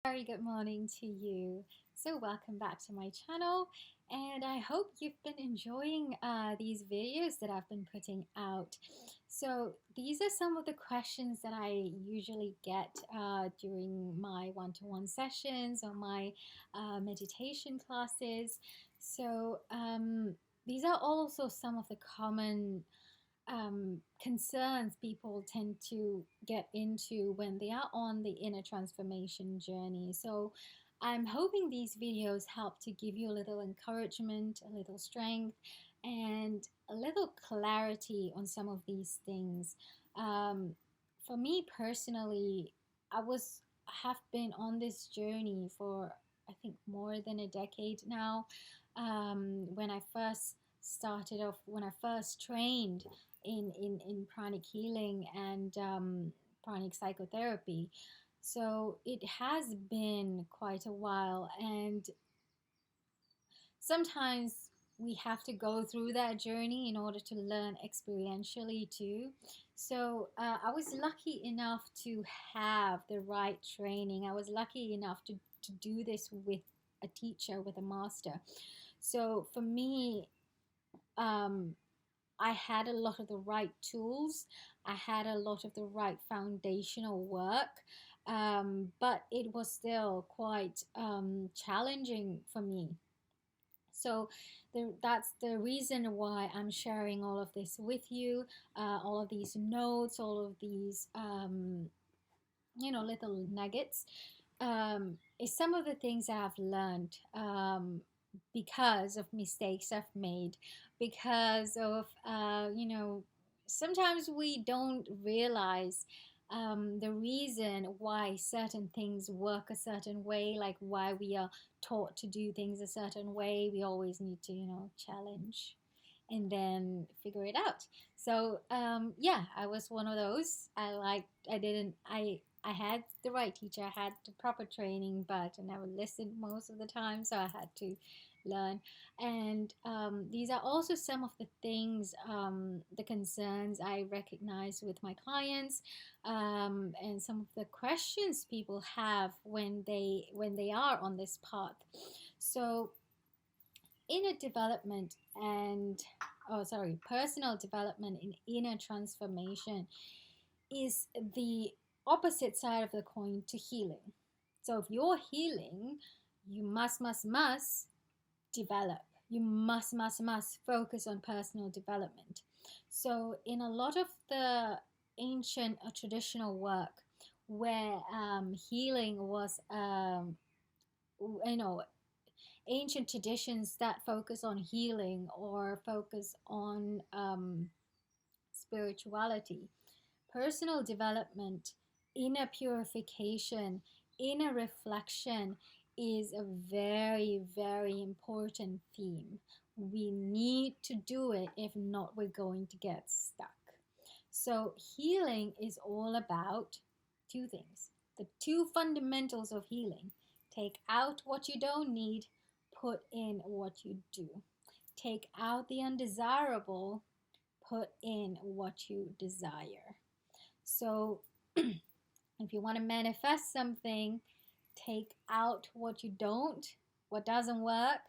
Very good morning to you. So, welcome back to my channel, and I hope you've been enjoying these videos that I've been putting out. So, these are some of the questions that I usually get during my one to one sessions or my meditation classes. So, these are also some of the common concerns people tend to get into when they are on the inner transformation journey. So, I'm hoping these videos help to give you a little encouragement, a little strength, and a little clarity on some of these things. Um, for me personally, have been on this journey for I think more than a decade now. When I first started off, when I first trained in pranic healing and pranic psychotherapy. So it has been quite a while, and sometimes we have to go through that journey in order to learn experientially too. So I was lucky enough to have the right training. I was lucky enough to do this with a teacher, with a master. So for me, um, I had a lot of the right tools. I had a lot of the right foundational work, but it was still quite challenging for me. So that's the reason why I'm sharing all of this with you, all of these notes, all of these little nuggets, is some of the things I've learned because of mistakes I've made, because of sometimes we don't realize the reason why certain things work a certain way, like why we are taught to do things a certain way. We always need to challenge and then figure it out. So yeah, I was one of those. I had the right teacher, I had the proper training, but I never listened most of the time, so I had to learn. And these are also some of the things, the concerns I recognize with my clients, and some of the questions people have when they are on this path. So inner development and personal development in inner transformation is the opposite side of the coin to healing. So if you're healing, you must develop. You must focus on personal development. So in a lot of the ancient or traditional work where healing was you know ancient traditions that focus on healing or focus on spirituality, personal development, inner purification, inner reflection is a very, very important theme. We need to do it, if not, we're going to get stuck. So, healing is all about two things, the two fundamentals of healing: take out what you don't need, put in what you do. Take out the undesirable, put in what you desire. So, if you want to manifest something, take out what you don't, what doesn't work,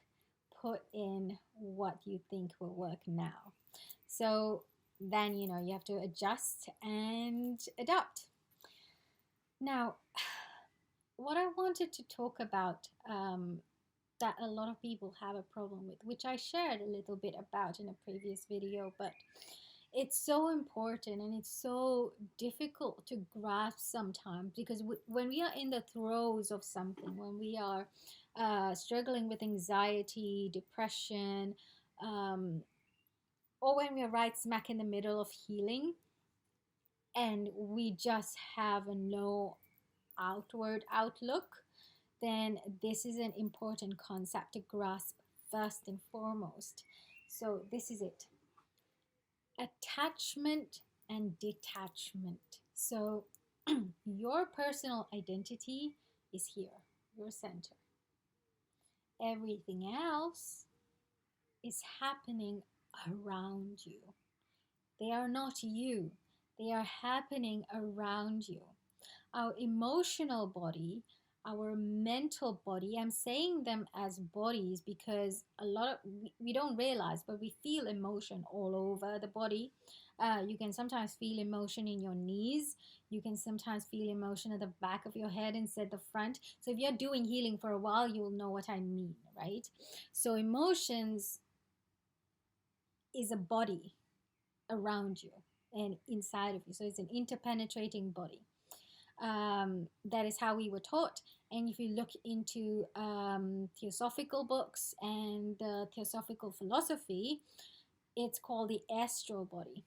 put in what you think will work now. So, then you have to adjust and adapt. Now, what I wanted to talk about, that a lot of people have a problem with, which I shared a little bit about in a previous video, but it's so important and it's so difficult to grasp sometimes, because when we are in the throes of something, when we are struggling with anxiety, depression, um, or when we are right smack in the middle of healing and we just have no outward outlook, then this is an important concept to grasp first and foremost. So, this is it: attachment and detachment. So, your personal identity is here, your center. Everything else is happening around you. They are not you, they are happening around you. Our emotional body, our mental body. I'm saying them as bodies because a lot of we don't realize, but we feel emotion all over the body. You can sometimes feel emotion in your knees. You can sometimes feel emotion at the back of your head instead of the front. So if you're doing healing for a while, you'll know what I mean, right? So emotions is a body around you and inside of you. So it's an interpenetrating body. That is how we were taught. And if you look into theosophical books and theosophical philosophy, it's called the astral body.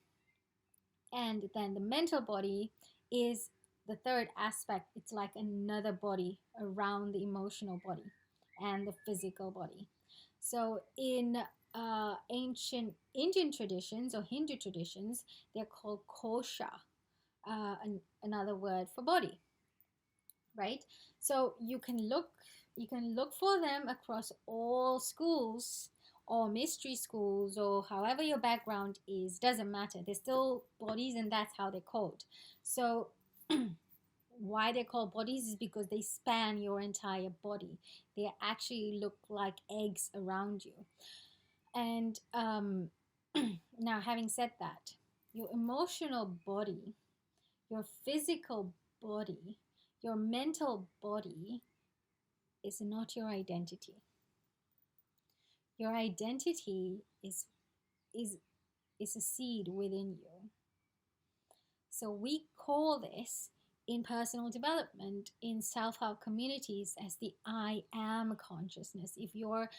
And then the mental body is the third aspect. It's like another body around the emotional body and the physical body. So in ancient Indian traditions or Hindu traditions, they're called kosha, another word for body, right? So you can look for them across all schools or mystery schools or however your background is, doesn't matter, they're still bodies and that's how they're called. So why they're called bodies is because they span your entire body. They actually look like eggs around you. And now, having said that, your emotional body, your physical body, your mental body is not your identity. Your identity is is a seed within you. So we call this in personal development in self-help communities as the I am consciousness. If you're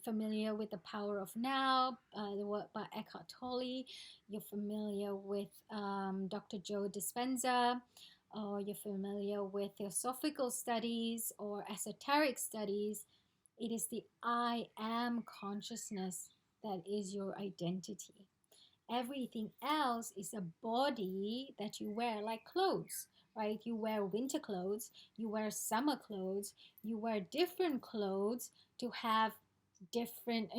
familiar with the power of now, the work by Eckhart Tolle, you're familiar with Dr. Joe Dispenza, or you're familiar with theosophical studies or esoteric studies, it is the I am consciousness that is your identity. Everything else is a body that you wear, like clothes, right? You wear winter clothes, you wear summer clothes, you wear different clothes to have different,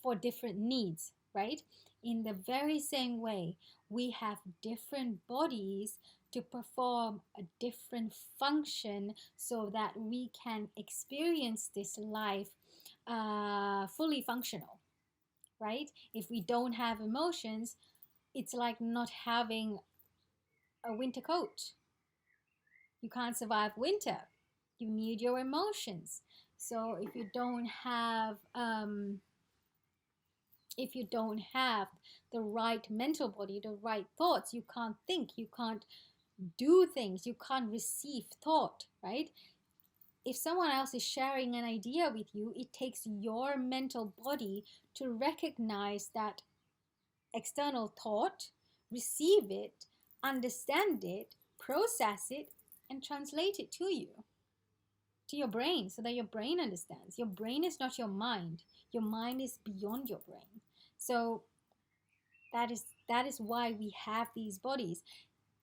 for different needs, right? In the very same way, we have different bodies to perform a different function so that we can experience this life fully functional, right? If we don't have emotions, it's like not having a winter coat. You can't survive winter. You need your emotions. So if you don't have the right mental body, the right thoughts, you can't think, you can't do things, you can't receive thought, right? If someone else is sharing an idea with you, it takes your mental body to recognize that external thought, receive it, understand it, process it, and translate it to your brain, so that your brain understands. Your brain is not your mind. Your mind is beyond your brain. So that is why we have these bodies.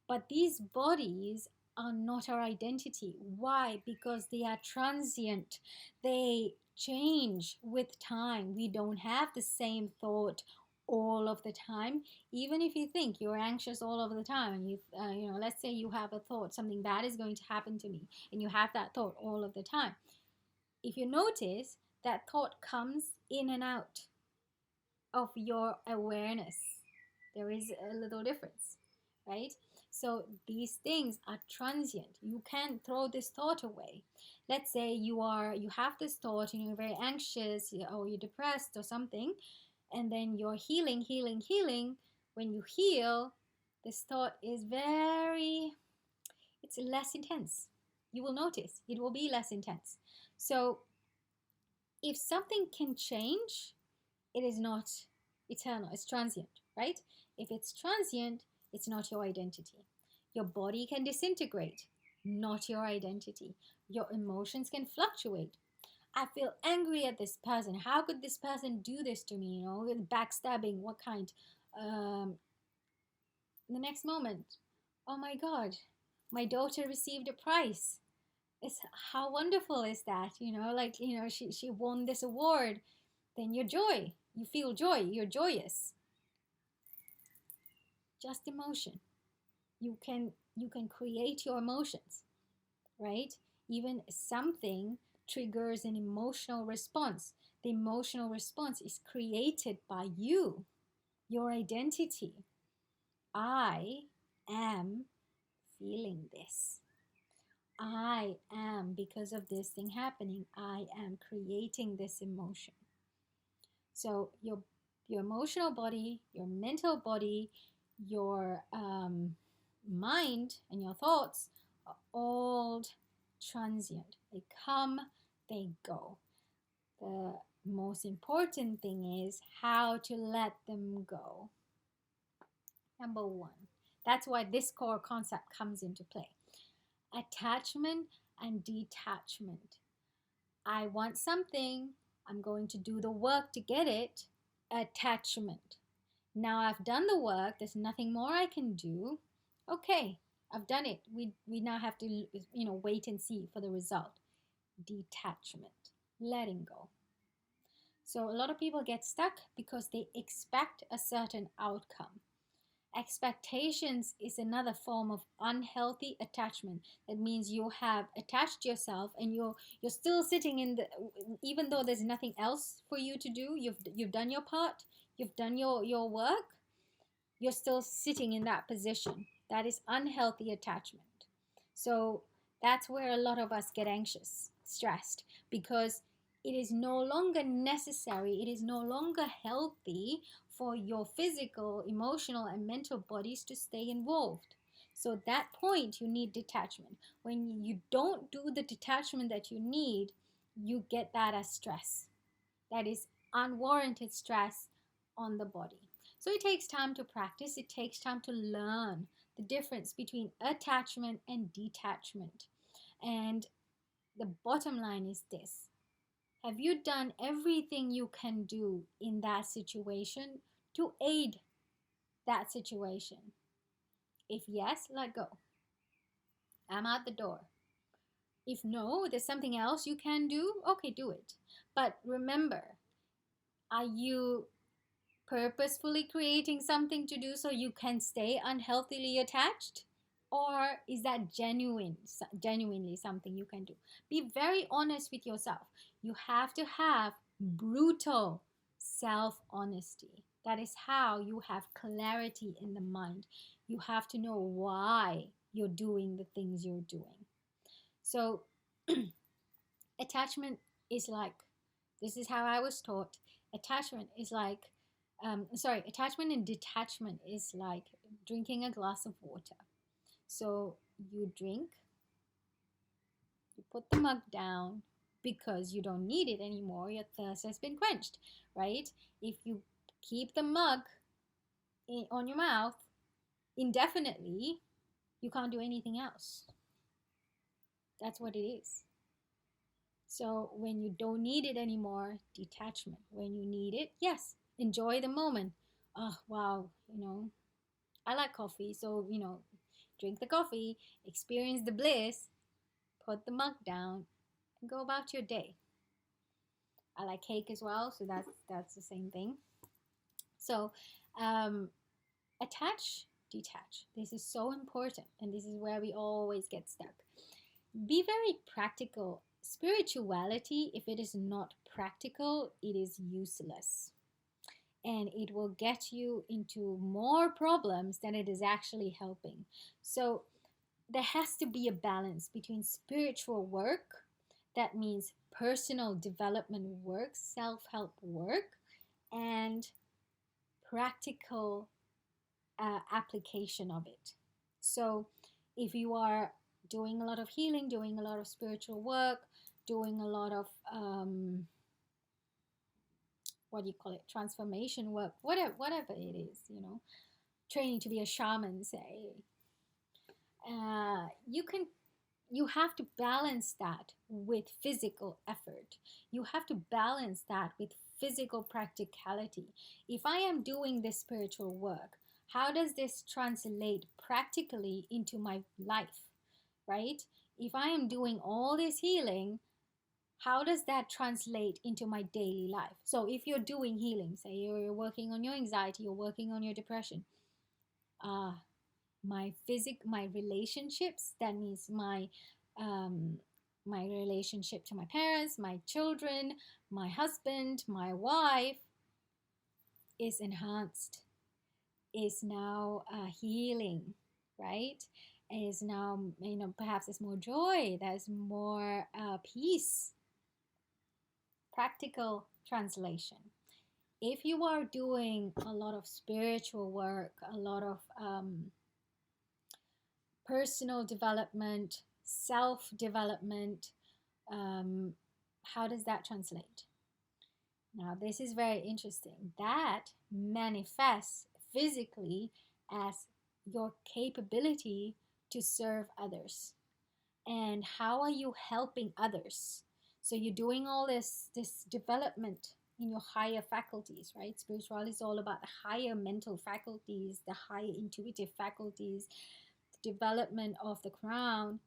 But these bodies are not our identity. Why? Because they are transient. They change with time. We don't have the same thought all of the time. Even if you think you're anxious all of the time, and let's say you have a thought, something bad is going to happen to me, and you have that thought all of the time. If you notice, that thought comes in and out of your awareness. There is a little difference, right? So these things are transient. You can't throw this thought away. Let's say you have this thought and you're very anxious or you're depressed or something, and then you're healing, healing, healing. When you heal, this thought is it's less intense. You will notice it will be less intense. So if something can change, it is not eternal, it's transient, right? If it's transient, it's not your identity. Your body can disintegrate, not your identity. Your emotions can fluctuate. I feel angry at this person. How could this person do this to me? With backstabbing, what kind? The next moment, oh my God, my daughter received a prize. It's how wonderful is that? She won this award. Then you feel joy, you're joyous. Just emotion. You can create your emotions, right? Even something triggers an emotional response. The emotional response is created by you, your identity. I am feeling this. I am, because of this thing happening, I am creating this emotion. So your emotional body, your mental body, your mind, and your thoughts are all transient. They come, they go. The most important thing is how to let them go. Number one. That's why this core concept comes into play. Attachment and detachment. I want something, I'm going to do the work to get it. Attachment. Now I've done the work, there's nothing more I can do. Okay, I've done it. We now have to, wait and see for the result. Detachment. Letting go. So a lot of people get stuck because they expect a certain outcome. Expectations is another form of unhealthy attachment. That means you have attached yourself and you're still sitting in the, even though there's nothing else for you to do, you've done your part, you've done your work, you're still sitting in that position. That is unhealthy attachment. So that's where a lot of us get anxious, stressed, because it is no longer necessary, it is no longer healthy for your physical, emotional, and mental bodies to stay involved. So at that point, you need detachment. When you don't do the detachment that you need, you get that as stress. That is unwarranted stress on the body. So it takes time to practice, it takes time to learn the difference between attachment and detachment. And the bottom line is this: have you done everything you can do in that situation to aid that situation? If yes, let go. I'm out the door. If no, there's something else you can do, okay, do it. But remember, are you purposefully creating something to do so you can stay unhealthily attached? Or is that genuinely something you can do? Be very honest with yourself. You have to have brutal self honesty. That is how you have clarity in the mind. You have to know why you're doing the things you're doing. So attachment is like, this is how I was taught. Attachment is like, attachment and detachment is like drinking a glass of water. So you drink, you put the mug down because you don't need it anymore. Your thirst has been quenched, right? If you keep the mug on your mouth indefinitely, you can't do anything else. That's what it is. So when you don't need it anymore, detachment. When you need it, yes, enjoy the moment. Oh, wow, I like coffee, so, drink the coffee, experience the bliss, put the mug down, and go about your day. I like cake as well, so that's the same thing. So, attach, detach. This is so important, and this is where we always get stuck. Be very practical. Spirituality, if it is not practical, it is useless. And it will get you into more problems than it is actually helping. So there has to be a balance between spiritual work, that means personal development work, self-help work, and practical application of it. So if you are doing a lot of healing, doing a lot of spiritual work, doing a lot of what do you call it, transformation work, whatever it is, training to be a shaman, say, you have to balance that with physical effort. You have to balance that with physical practicality. If I am doing this spiritual work, how does this translate practically into my life, right? If I am doing all this healing, how does that translate into my daily life? So if you're doing healing, say you're working on your anxiety, you're working on your depression, my relationships, that means my my relationship to my parents, my children, my husband, my wife is enhanced, is now healing, right? Is now, perhaps there's more joy, there's more peace. Practical translation. If you are doing a lot of spiritual work, a lot of personal development, self development, how does that translate? Now, this is very interesting. That manifests physically as your capability to serve others. And how are you helping others? So you're doing all this development in your higher faculties, right? Spirituality is all about the higher mental faculties, the higher intuitive faculties, the development of the crown.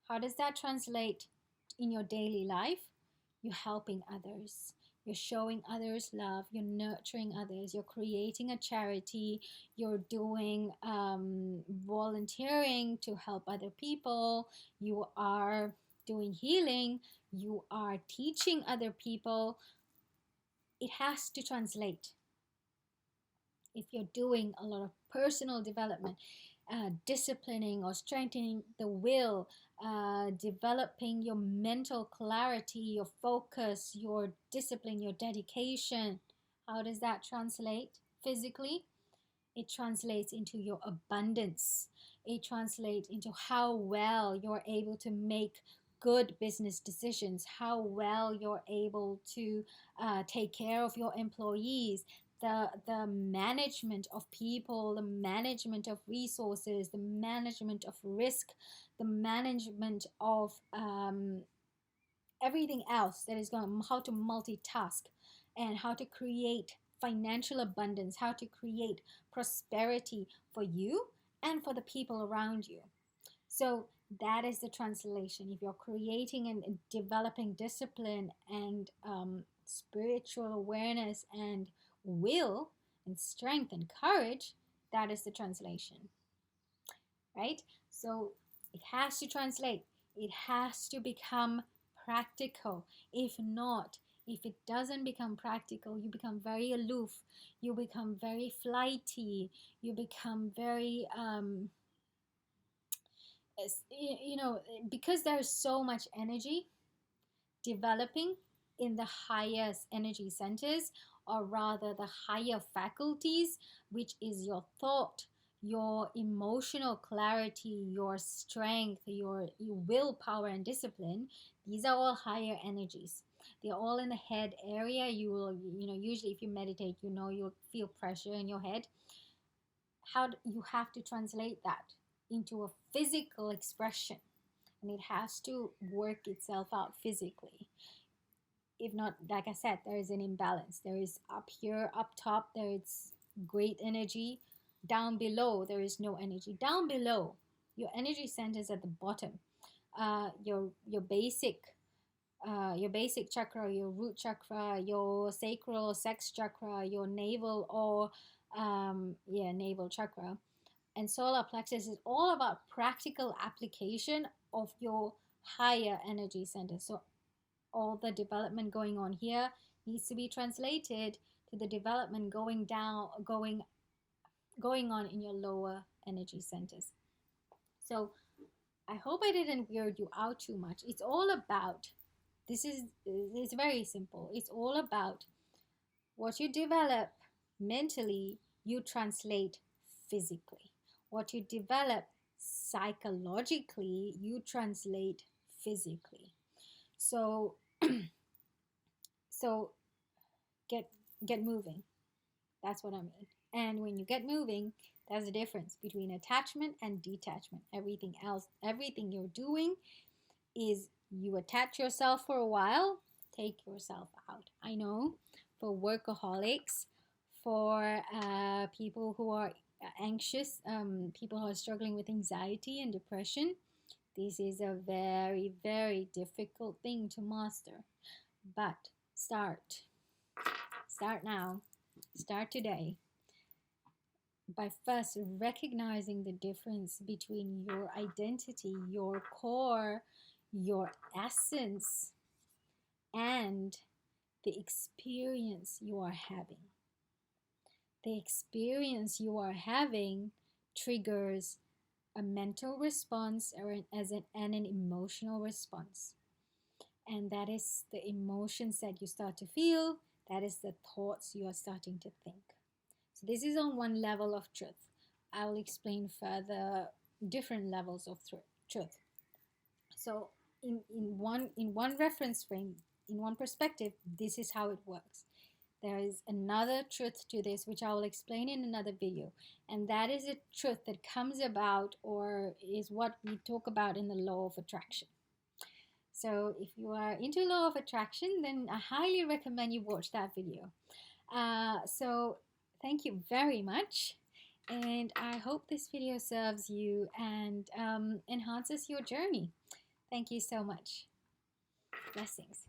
How does that translate in your daily life? You're helping others. You're showing others love. You're nurturing others. You're creating a charity. You're doing volunteering to help other people. You are doing healing. You are teaching other people. It has to translate. If you're doing a lot of personal development, disciplining or strengthening the will, developing your mental clarity, your focus, your discipline, your dedication. How does that translate physically? It translates into your abundance. It translates into how well you're able to make good business decisions, how well you're able to take care of your employees, the management of people, the management of resources, the management of risk, the management of everything else that is going, how to multitask and how to create financial abundance, how to create prosperity for you and for the people around you. So that is the translation. If you're creating and developing discipline and spiritual awareness and will and strength and courage, that is the translation, right? So it has to translate. It has to become practical. If not, if it doesn't become practical, you become very aloof, you become very flighty, you become very because there's so much energy developing in the highest energy centers, or rather the higher faculties, which is your thought, your emotional clarity, your strength, your willpower and discipline. These are all higher energies. They're all in the head area. You will, usually if you meditate, you'll feel pressure in your head. You have to translate that into a physical expression, and it has to work itself out physically. If not, like I said, there is an imbalance. There is up here, up top, there is great energy. Down below, there is no energy. Down below, your energy centers at the bottom. Your basic chakra, your root chakra, your sacral sex chakra, your navel or navel chakra, and solar plexus is all about practical application of your higher energy center. So all the development going on here needs to be translated to the development going on in your lower energy centers. So I hope I didn't weird you out too much. It's all about, it's very simple. It's all about what you develop mentally, you translate physically. What you develop psychologically, you translate physically. So so get moving. That's what I mean. And when you get moving, there's a difference between attachment and detachment. Everything else, everything you're doing is you attach yourself for a while, take yourself out. I know for workaholics, for people who are anxious, people who are struggling with anxiety and depression, this is a very, very difficult thing to master. But start now, start today by first recognizing the difference between your identity, your core, your essence and the experience you are having. The experience you are having triggers a mental response or and an emotional response. And that is the emotions that you start to feel, that is the thoughts you are starting to think. So this is on one level of truth. I will explain further different levels of truth. So in one reference frame, in one perspective, this is how it works. There is another truth to this, which I will explain in another video. And that is a truth that comes about or is what we talk about in the law of attraction. So if you are into law of attraction, then I highly recommend you watch that video. So thank you very much. And I hope this video serves you and enhances your journey. Thank you so much. Blessings.